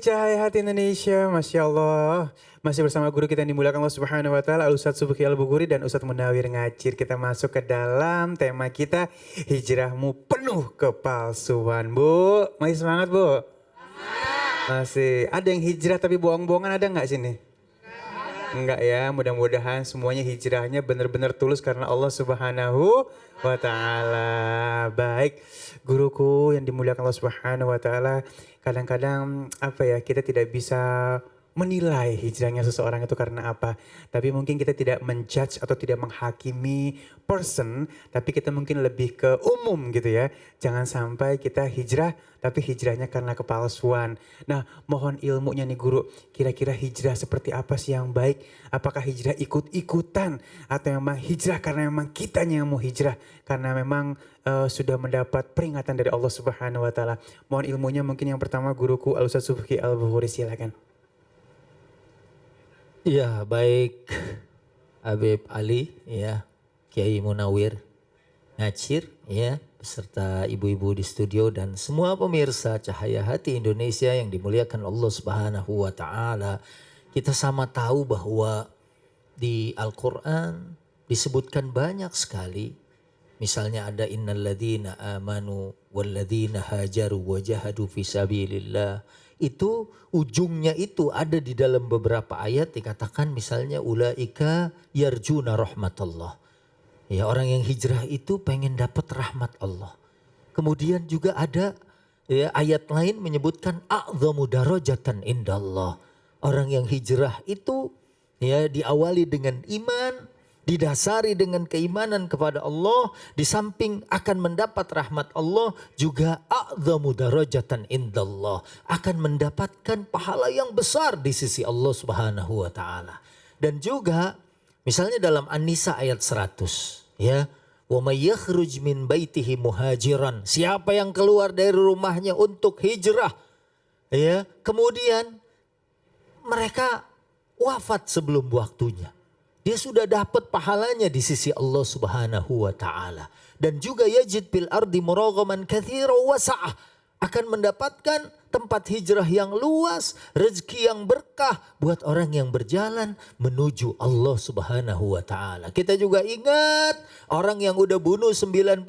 Cahaya Hati Indonesia, Masya Allah. Masih bersama guru kita yang dimuliakan Allah Subhanahu Wa Taala, Ustadz Subki Al-Buguri dan Ustadz Munawir Ngacir. Kita masuk ke dalam tema kita, hijrahmu penuh kepalsuan. Bu, masih semangat Bu? Masih. Ada yang hijrah tapi bohong-bohongan, ada nggak sini? Enggak ya, mudah-mudahan semuanya hijrahnya benar-benar tulus karena Allah Subhanahu wa Ta'ala. Baik, guruku yang dimuliakan Allah Subhanahu wa Ta'ala, kadang-kadang kita tidak bisa menilai hijrahnya seseorang itu karena apa. Tapi mungkin kita tidak menjudge atau tidak menghakimi person, tapi kita mungkin lebih ke umum gitu ya. Jangan sampai kita hijrah tapi hijrahnya karena kepalsuan. Nah, mohon ilmunya nih guru, kira-kira hijrah seperti apa sih yang baik? Apakah hijrah ikut-ikutan atau memang hijrah karena memang kitanya yang mau hijrah karena memang sudah mendapat peringatan dari Allah Subhanahu wa Ta'ala. Mohon ilmunya, mungkin yang pertama guruku Al-Ustadz Subki Al-Bukhari, silakan. Ya, baik Habib Ali, ya, Kiai Munawir Ngacir, ya, beserta ibu-ibu di studio dan semua pemirsa Cahaya Hati Indonesia yang dimuliakan Allah Subhanahu wa Ta'ala. Kita sama tahu bahwa di Al-Quran disebutkan banyak sekali. Misalnya ada innalladzina amanu walladzina hajaru wajahadu fisabilillah. Itu ujungnya itu ada di dalam beberapa ayat dikatakan misalnya ulaika yarjuna rahmatullah. Ya, orang yang hijrah itu pengen dapat rahmat Allah. Kemudian juga ada ya, ayat lain menyebutkan a'dhamu darajatan indallah. Orang yang hijrah itu ya diawali dengan iman, didasari dengan keimanan kepada Allah, di samping akan mendapat rahmat Allah, juga a'dhamu darajatan indallah, akan mendapatkan pahala yang besar di sisi Allah Subhanahu wa Ta'ala. Dan juga misalnya dalam An-Nisa ayat 100, ya, wa may yakhruj min baitihi muhajiran, siapa yang keluar dari rumahnya untuk hijrah, ya, kemudian mereka wafat sebelum waktunya, dia sudah dapat pahalanya di sisi Allah Subhanahu wa Ta'ala. Dan juga yajid bil ardi muraghaman katsira wa sa'ah, akan mendapatkan tempat hijrah yang luas, rezeki yang berkah buat orang yang berjalan menuju Allah Subhanahu wa Ta'ala. Kita juga ingat orang yang udah bunuh 99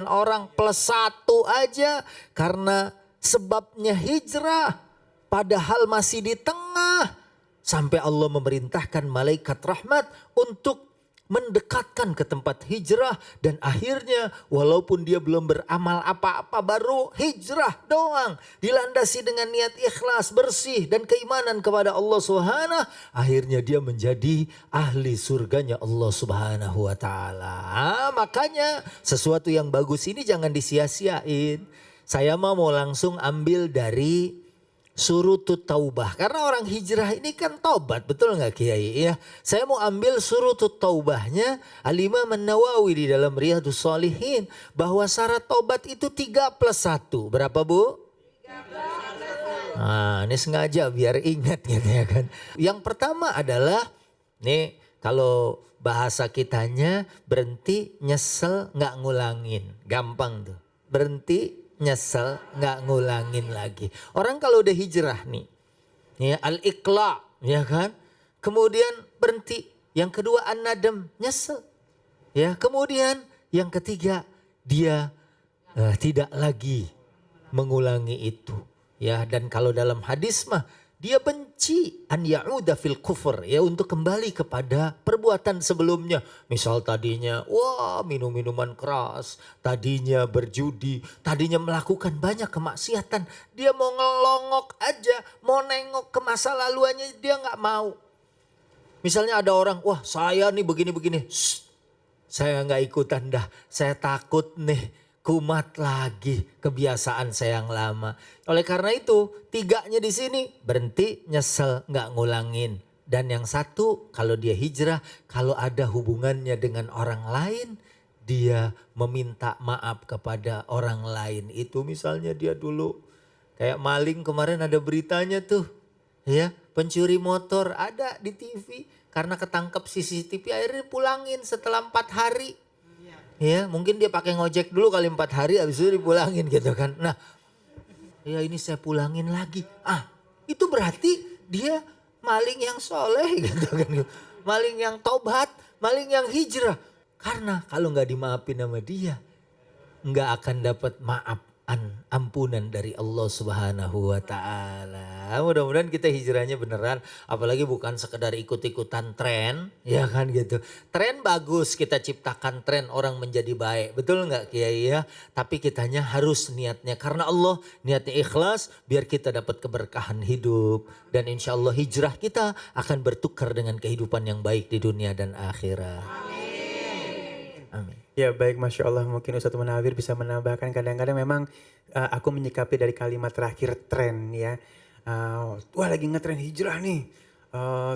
orang plus 1 aja karena sebabnya hijrah, padahal masih di tengah. Sampai Allah memerintahkan malaikat rahmat untuk mendekatkan ke tempat hijrah. Dan akhirnya walaupun dia belum beramal apa-apa, baru hijrah doang, dilandasi dengan niat ikhlas, bersih dan keimanan kepada Allah Subhanahu, akhirnya dia menjadi ahli surganya Allah Subhanahu wa Ta'ala. Makanya sesuatu yang bagus ini jangan disia-siain. Saya mau langsung ambil dari Surutut Taubah, karena orang hijrah ini kan taubat, betul nggak Kiai? Ya, saya mau ambil Surutut Taubahnya Al-Imam An-Nawawi di dalam Riyadhus Shalihin, bahwa syarat taubat itu 3+1. Berapa Bu? 3+1. Nah, ini sengaja biar ingat gitu ya kan. Yang pertama adalah, nih kalau bahasa kitanya berhenti nyesel nggak ngulangin, gampang tuh. Berhenti nyesel nggak ngulangin lagi. Orang kalau udah hijrah nih, ya al-iqla, ya kan, kemudian berhenti. Yang kedua an-nadam, nyesel, ya. Kemudian yang ketiga dia tidak lagi mengulangi itu, ya. Dan kalau dalam hadis mah dia benci an ya'uda fil kufur, ya, untuk kembali kepada perbuatan sebelumnya. Misal tadinya minum minuman keras, tadinya berjudi, tadinya melakukan banyak kemaksiatan. Dia mau ngelongok aja, mau nengok ke masa laluannya dia nggak mau. Misalnya ada orang, saya nih begini-begini, saya nggak ikutan dah, saya takut nih kumat lagi kebiasaan saya yang lama. Oleh karena itu, 3-nya di sini berhenti, nyesel, nggak ngulangin. Dan yang satu, kalau dia hijrah, kalau ada hubungannya dengan orang lain, dia meminta maaf kepada orang lain. Itu misalnya dia dulu kayak maling, kemarin ada beritanya tuh, ya, pencuri motor ada di TV karena ketangkep CCTV, akhirnya pulangin setelah 4 hari. Ya, mungkin dia pakai ngojek dulu kali 4 hari, habis itu dipulangin gitu kan. Nah, ya ini saya pulangin lagi. itu berarti dia maling yang soleh gitu kan. Maling yang taubat, maling yang hijrah. Karena kalau nggak dimaafin sama dia, nggak akan dapat ampunan dari Allah Subhanahu wa taala. Mudah-mudahan kita hijrahnya beneran, apalagi bukan sekedar ikut-ikutan tren, ya kan gitu. Tren bagus, kita ciptakan tren orang menjadi baik. Betul nggak Kiai ya? Tapi kitanya harus niatnya karena Allah, niatnya ikhlas biar kita dapat keberkahan hidup dan insya Allah hijrah kita akan bertukar dengan kehidupan yang baik di dunia dan akhirat. Amin. Ya baik, Masya Allah, mungkin Ustadz Munawir bisa menambahkan. Kadang-kadang memang aku menyikapi dari kalimat terakhir tren ya. Wah lagi ngetren hijrah nih.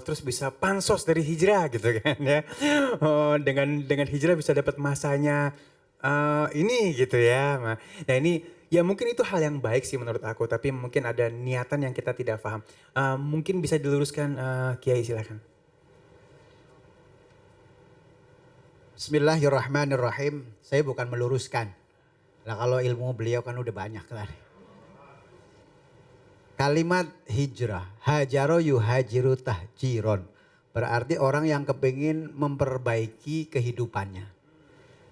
Terus bisa pansos dari hijrah gitu kan ya. Dengan hijrah bisa dapat masanya ini gitu ya. Nah ini ya mungkin itu hal yang baik sih menurut aku. Tapi mungkin ada niatan yang kita tidak paham. Mungkin bisa diluruskan Kiai, silakan. Bismillahirrahmanirrahim. Saya bukan meluruskan. Nah kalau ilmu beliau kan udah banyak tadi. Kalimat hijrah, hajaro yuhajiru tahjiron. Berarti orang yang kepingin memperbaiki kehidupannya.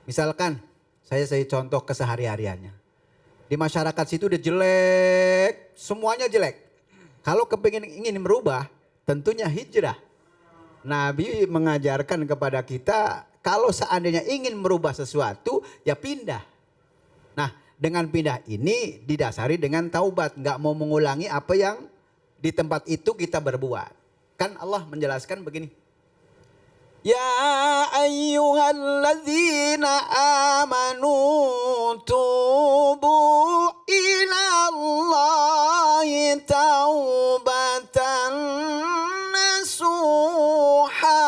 Misalkan saya contoh kesehari-hariannya. Di masyarakat situ udah jelek, semuanya jelek. Kalau ingin merubah, tentunya hijrah. Nabi mengajarkan kepada kita kalau seandainya ingin merubah sesuatu ya pindah. Nah dengan pindah ini didasari dengan taubat. Nggak mau mengulangi apa yang di tempat itu kita berbuat. Kan Allah menjelaskan begini. Ya ayyuhalladzina amanu tubu ilallahi taubatan nasuha.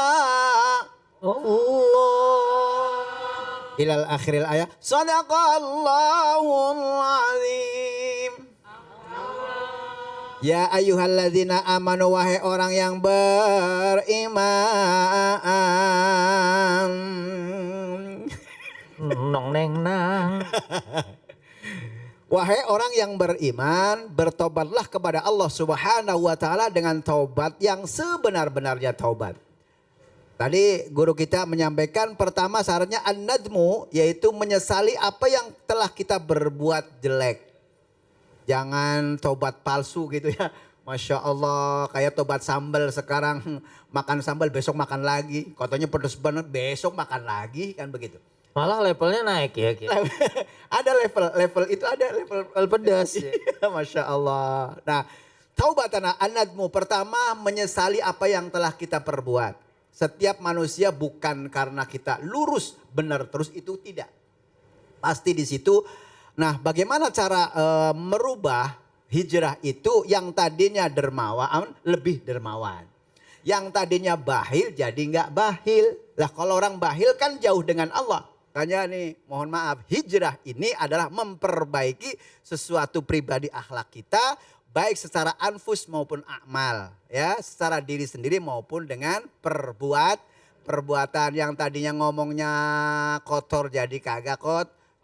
Ilal akhiril ayat. Sadaqallahul azim. Ya ayyuhalladzina amanu, wahai orang yang beriman. Nong neng nang. Wahai orang yang beriman, bertobatlah kepada Allah Subhanahu wa taala dengan taubat yang sebenar-benarnya taubat. Tadi guru kita menyampaikan pertama syaratnya an-nadmu, yaitu menyesali apa yang telah kita berbuat jelek. Jangan tobat palsu gitu ya. Masya Allah, kayak tobat sambal sekarang makan sambal besok makan lagi. Katanya pedes banget besok makan lagi, kan begitu. Malah levelnya naik ya. Ada level itu ada level pedas. Ya. Masya Allah. Nah taubatan an-nadmu pertama menyesali apa yang telah kita perbuat. Setiap manusia bukan karena kita lurus benar terus itu tidak. Pasti di situ. Nah bagaimana cara merubah hijrah itu yang tadinya dermawan lebih dermawan. Yang tadinya bahil jadi nggak bahil. Lah kalau orang bahil kan jauh dengan Allah. Makanya nih mohon maaf, hijrah ini adalah memperbaiki sesuatu pribadi akhlak kita. Baik secara anfus maupun akmal, ya, secara diri sendiri maupun dengan perbuatan yang tadinya ngomongnya kotor jadi kagak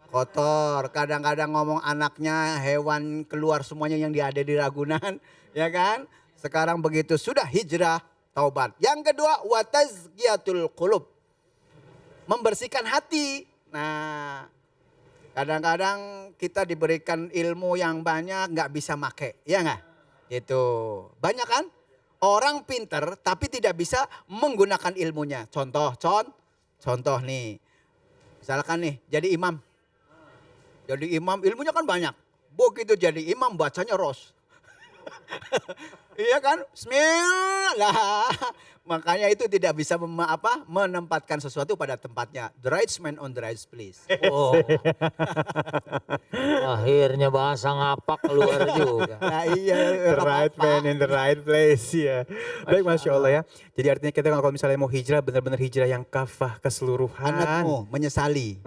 kotor. Kadang-kadang ngomong anaknya hewan keluar semuanya yang ada di Ragunan, ya kan? Sekarang begitu sudah hijrah, taubat. Yang kedua watazkiyatul qulub, membersihkan hati. Nah, kadang-kadang kita diberikan ilmu yang banyak nggak bisa make, ya nggak? Itu banyak kan? Orang pinter tapi tidak bisa menggunakan ilmunya. Contoh nih, misalkan nih jadi imam. Jadi imam ilmunya kan banyak. Begitu jadi imam bacanya ros. Iya kan? Bismillah. Makanya itu tidak bisa menempatkan sesuatu pada tempatnya. The right man on the right place. Oh. Akhirnya bahasa ngapak keluar juga. Nah iya. The right man in the right place ya. Baik, Masya Allah ya. Jadi artinya kita kalau misalnya mau hijrah, benar-benar hijrah yang kafah keseluruhan. Anakmu menyesali,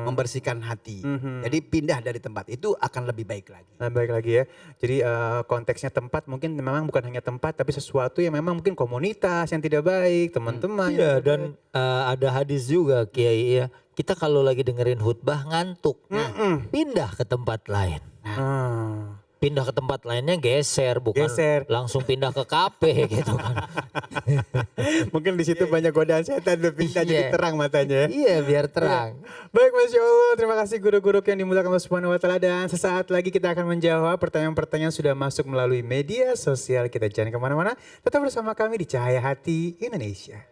membersihkan hati. Jadi pindah dari tempat itu akan lebih baik lagi. Nah, baik lagi ya. Jadi konteksnya tempat mungkin memang bukan hanya tempat tapi sesuatu yang memang mungkin komunitas yang tidak baik, teman-teman. Iya dan ada hadis juga Kiai ya. Kita kalau lagi dengerin khutbah ngantuk, pindah ke tempat lain. pindah ke tempat lainnya geser, bukan Geser. langsung pindah ke kafe gitu kan. Mungkin di situ banyak godaan setan, udah pindah jadi Iya. terang matanya. Iya, biar terang. Baik, Masya Allah, terima kasih guru-guru yang dimuliakan Allah Subhanahu wa Ta'ala. Dan sesaat lagi kita akan menjawab pertanyaan-pertanyaan sudah masuk melalui media sosial kita. Jangan kemana-mana, tetap bersama kami di Cahaya Hati Indonesia.